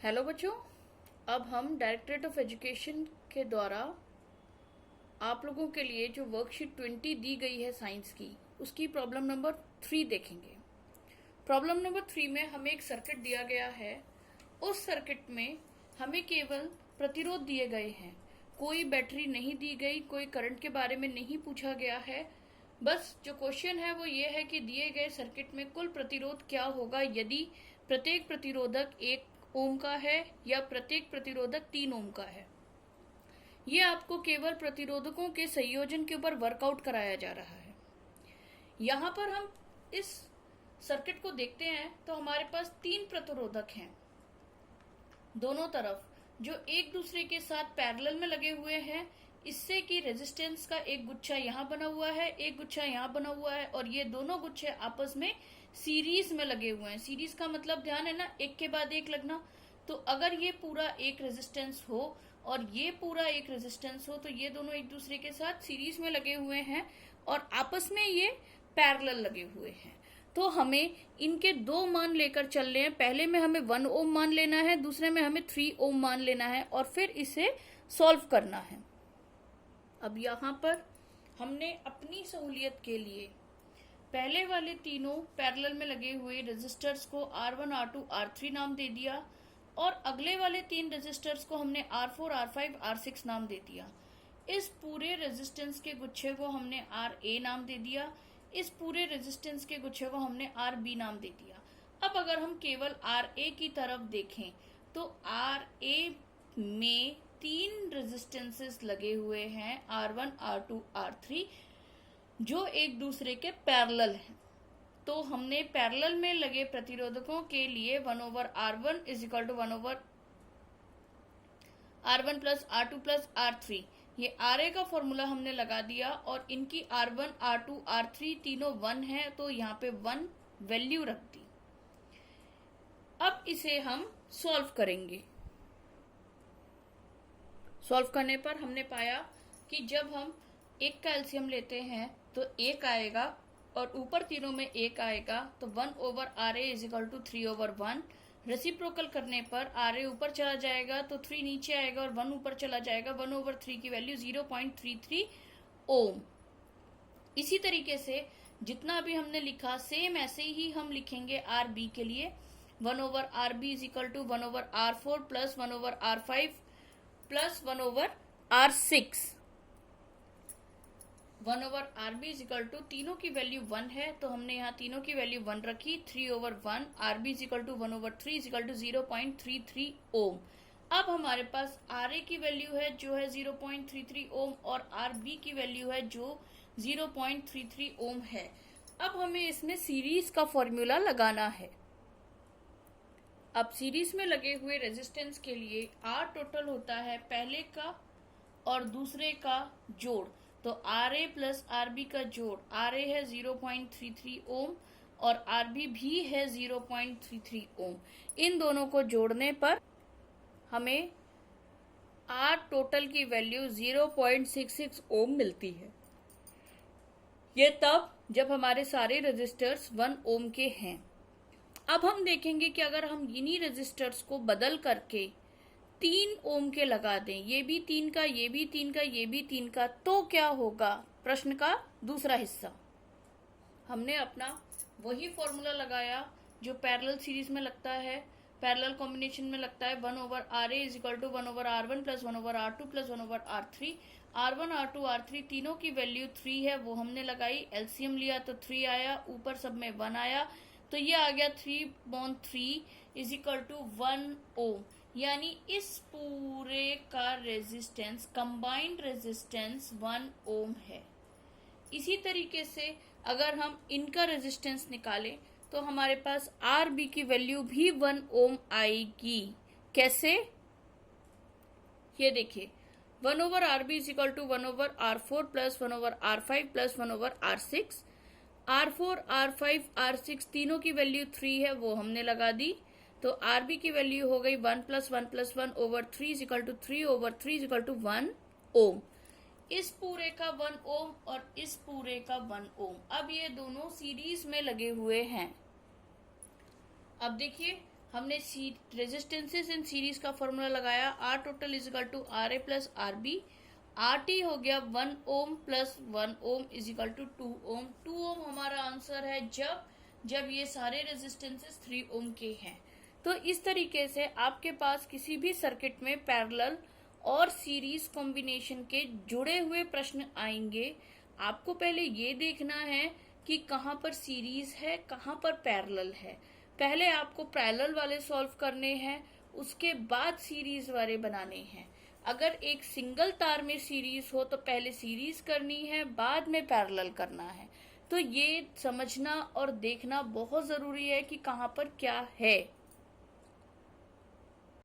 Hello बच्चों, अब हम डायरेक्टरेट ऑफ एजुकेशन के द्वारा आप लोगों के लिए जो वर्कशीट 20 दी गई है साइंस की, उसकी प्रॉब्लम नंबर 3 देखेंगे। प्रॉब्लम नंबर 3 में हमें एक सर्किट दिया गया है। उस सर्किट में हमें केवल प्रतिरोध दिए गए हैं, कोई बैटरी नहीं दी गई, कोई करंट के बारे में नहीं पूछा गया है। बस जो क्वेश्चन है वो ये है कि दिए गए सर्किट में कुल प्रतिरोध क्या होगा यदि प्रत्येक प्रतिरोधक 1 ओम का है या प्रत्येक प्रतिरोधक 3 ओम का है। ये आपको केवल प्रतिरोधकों के संयोजन के ऊपर वर्कआउट कराया जा रहा है। यहाँ पर हम इस सर्किट को देखते हैं तो हमारे पास 3 प्रतिरोधक हैं दोनों तरफ, जो एक दूसरे के साथ पैरेलल में लगे हुए हैं। इससे कि रेजिस्टेंस का एक गुच्छा यहाँ बना हुआ है, एक गुच्छा यहाँ बना हुआ है, और ये दोनों गुच्छे आपस में सीरीज में लगे हुए हैं। सीरीज का मतलब ध्यान है ना, एक के बाद एक लगना। तो अगर ये पूरा एक रेजिस्टेंस हो और ये पूरा एक रेजिस्टेंस हो तो ये दोनों एक दूसरे के साथ सीरीज में लगे हुए हैं और आपस में ये पैरेलल लगे हुए हैं। तो हमें इनके 2 मान लेकर चल रहे हैं। पहले में हमें 1 ओम मान लेना है, दूसरे में हमें 3 ओम मान लेना है और फिर इसे सॉल्व करना है। अब यहाँ पर हमने अपनी सहूलियत के लिए पहले वाले तीनों पैरेलल में लगे हुए रेजिस्टर्स को R1, R2, R3 नाम दे दिया और अगले वाले 3 रेजिस्टर्स को हमने R4, R5, R6 नाम दे दिया। इस पूरे रेजिस्टेंस के गुच्छे को हमने RA नाम दे दिया। इस पूरे रेजिस्टेंस के गुच्छे को हमने RB नाम दे दिया। अब अगर हम केवल RA की तरफ देखें तो RA में 3 रेजिस्टेंसेस लगे हुए हैं, R1, R2, R3, जो एक दूसरे के पैरेलल हैं। तो हमने पैरेलल में लगे प्रतिरोधकों के लिए 1/R1 is equal to 1/R1 plus R2 plus R3, ये RA का फॉर्मूला हमने लगा दिया और इनकी R1, R2, R3 तीनों 1 है तो यहाँ पे 1 वैल्यू रख दी। अब इसे हम सॉल्व करेंगे। सॉल्व करने पर हमने पाया कि जब हम 1 का एलसीएम लेते हैं तो 1 आएगा और ऊपर तीनों में 1 आएगा, तो 1/RA is equal to 3/1। Reciprocal करने पर RA ऊपर चला जाएगा तो 3 नीचे आएगा और 1 ऊपर चला जाएगा। 1/3 की वैल्यू 0.33 ओम। इसी तरीके से जितना भी हमने लिखा सेम ऐसे ही हम लिखेंगे RB के लिए। 1/RB is equal to 1/R4 plus 1/R5 plus 1/R6। 1/RB is equal to तीनों की वैल्यू 1 है तो हमने यहाँ तीनों की वैल्यू 1 रखी, 3/1। RB is equal to 1/3 is equal to 0.33 ohm. अब हमारे पास RA की वैल्यू है जो है 0.33 ओम और RB की वैल्यू है जो 0.33 ओम है। अब हमें इसमें सीरीज का फॉर्मूला लगाना है। अब सीरीज में लगे हुए रेजिस्टेंस के लिए R टोटल होता है पहले का और दूसरे का जोड़, तो RA प्लस RB का जोड़, RA है 0.33 ओम और RB भी है 0.33 ओम। इन दोनों को जोड़ने पर हमें R टोटल की वैल्यू 0.66 ओम मिलती है। ये तब जब हमारे सारे रेजिस्टर्स 1 ओम के हैं। अब हम देखेंगे कि अगर हम इन्हीं रेजिस्टर्स को बदल करके 3 ओम के लगा दें, ये भी 3 का, ये भी 3 का, ये भी 3 का, तो क्या होगा? प्रश्न का दूसरा हिस्सा। हमने अपना वही फॉर्मूला लगाया जो पैरेलल सीरीज में लगता है, पैरेलल कॉम्बिनेशन में लगता है। 1/RA is equal to 1/R1 plus 1/R2 plus 1/R3। R1, R2, R3 तीनों की वैल्यू 3 है, वो हमने लगाई। एलसीएम लिया तो 3 आया, ऊपर सब में 1 आया, तो ये आ गया 3/3 इज इक्वल टू 1 ओम। यानी इस पूरे का रेजिस्टेंस, कंबाइंड रेजिस्टेंस 1 ओम है। इसी तरीके से अगर हम इनका रेजिस्टेंस निकालें तो हमारे पास RB की वैल्यू भी 1 ओम आएगी। कैसे? ये देखिए, 1/RB is equal to 1/R4 plus 1/R5 plus 1/R6। R4, R5, R6 तीनों की वैल्यू 3 है, वो हमने लगा दी, तो RB की वैल्यू हो गई 1 plus 1 plus 1/3 is equal to 3/3 is equal to 1 ohm. इस पूरे का 1 ओम और इस पूरे का 1 ओम। अब ये दोनों सीरीज में लगे हुए हैं। अब देखिए हमने रेजिस्टेंसेस इन सीरीज का फॉर्मूला लगाया, R total is equal to R A plus R B. R T हो गया 1 ohm plus 1 ohm is equal to 2 ohm. 2 ohm हमारा आंसर है जब ये सारे रेजिस्टेंसेस 3 ओम के हैं। तो इस तरीके से आपके पास किसी भी सर्किट में पैरेलल और सीरीज कॉम्बिनेशन के जुड़े हुए प्रश्न आएंगे, आपको पहले ये देखना है कि कहाँ पर सीरीज है, कहाँ पर पैरेलल है। पहले आपको पैरेलल वाले सॉल्व करने हैं, उसके बाद सीरीज वाले बनाने हैं। अगर एक सिंगल तार में सीरीज हो तो पहले सीरीज करनी है, बाद में पैरेलल करना है। तो ये समझना और देखना बहुत जरूरी है कि कहाँ पर क्या है।